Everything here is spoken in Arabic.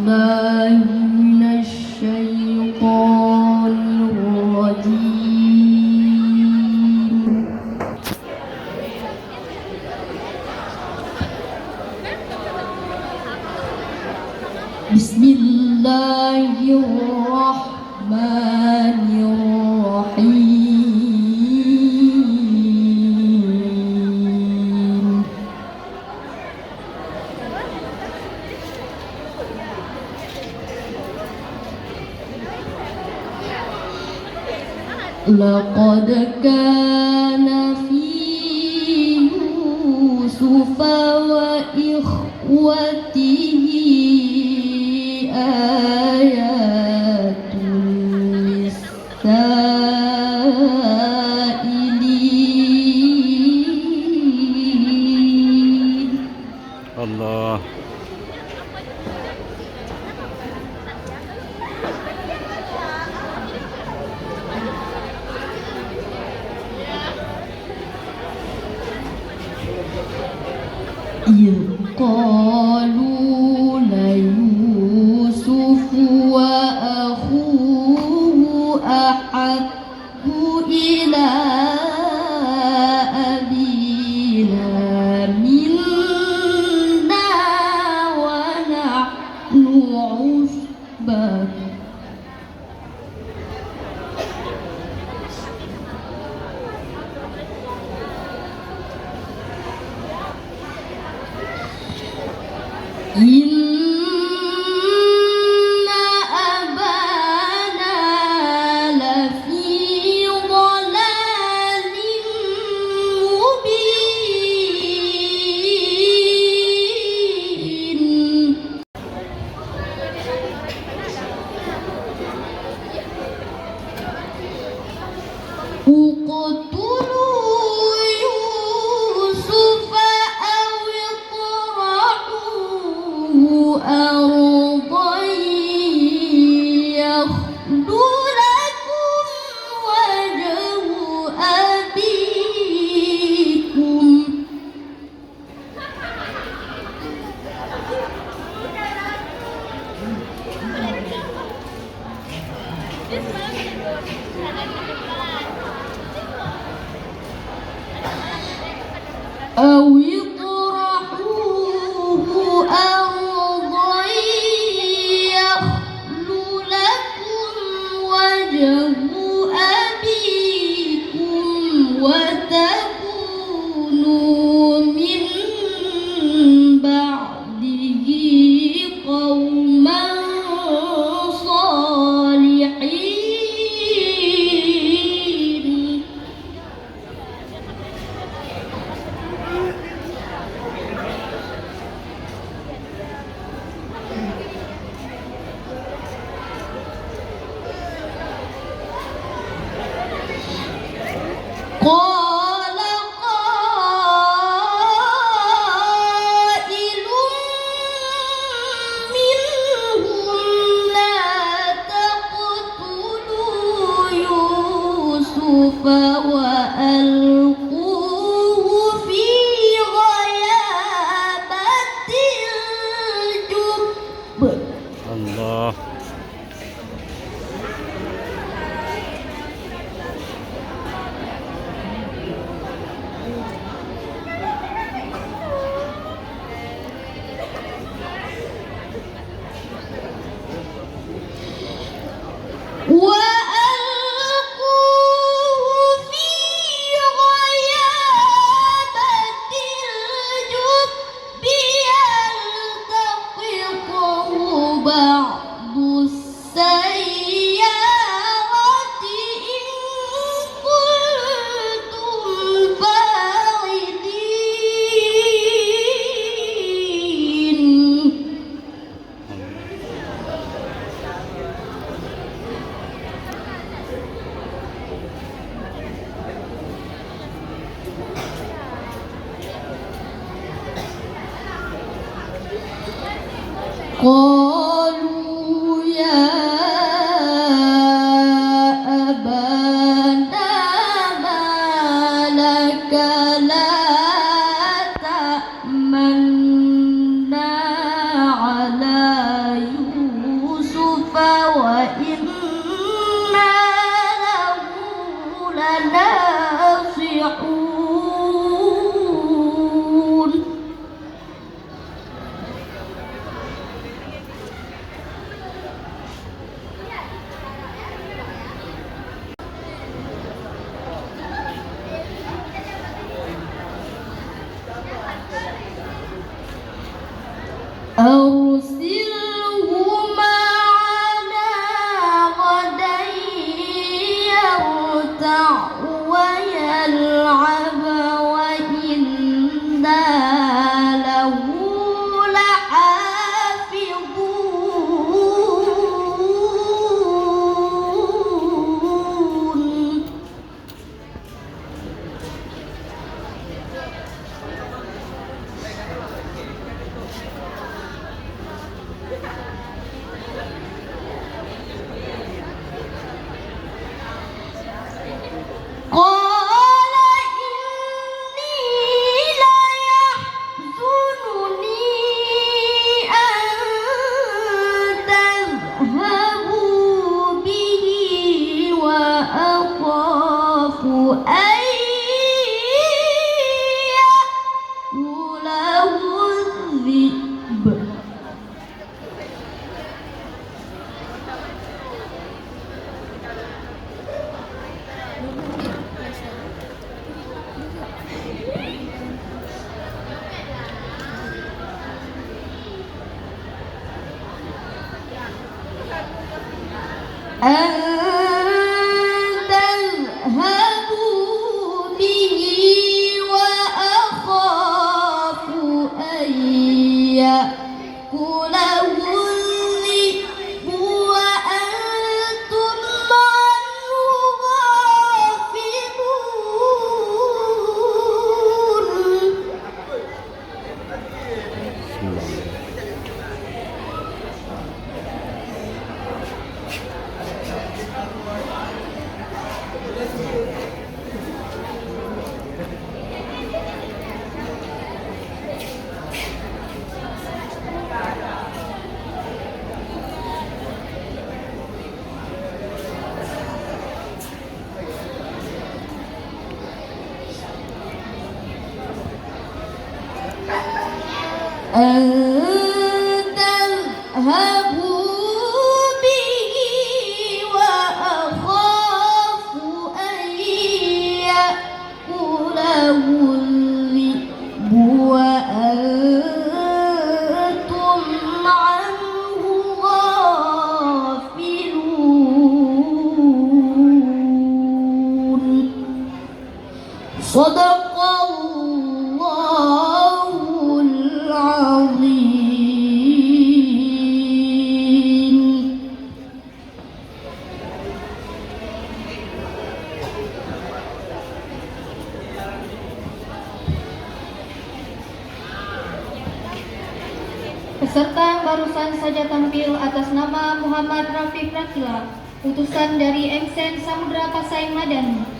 بالله من الشيطان الرجيم. بسم الله الرحمن الرحيم. لقد كان في يوسف وإخوته آيات للسائلين. الله. إذ قالوا ليوسف وأخوه أحب إلى أبينا منا ونحن عصبة. إن أبانا لفي ضلال مبين. اقتلوا يوسف أو اطرحوه أرضا يخل لكم وجه أبيكم. أو اطرحوه أرضا يخل لكم وجه أبيكم وتكونوا من بعده قوما صالحين. قال قائل منهم لا تقتلوا يوسف وألقوه في غيابة الجب. الله. وألقوه في غيابة الجب يلتقطه بعض السيارة إن كنتم فاعلين. قالوا يا أبانا ما لك لا تأمنا على يوسف معنا غدا يرتع ويلعب وإنا له لحافظون قال إني ليحزنني أن تذهبوا به وأخاف أن يأكله الذئب أن تذهبوا به وأخاف أن يأكله الذئب وأنتم عنه غافلون أن تذهبوا به وأخاف أن يأكله الذئب وأنتم عنه غافلون صدق الله العظيم. Peserta yang barusan saja tampil atas nama Muhammad Rafiq Rakila, utusan dari MSen Samudra Pasai Madani.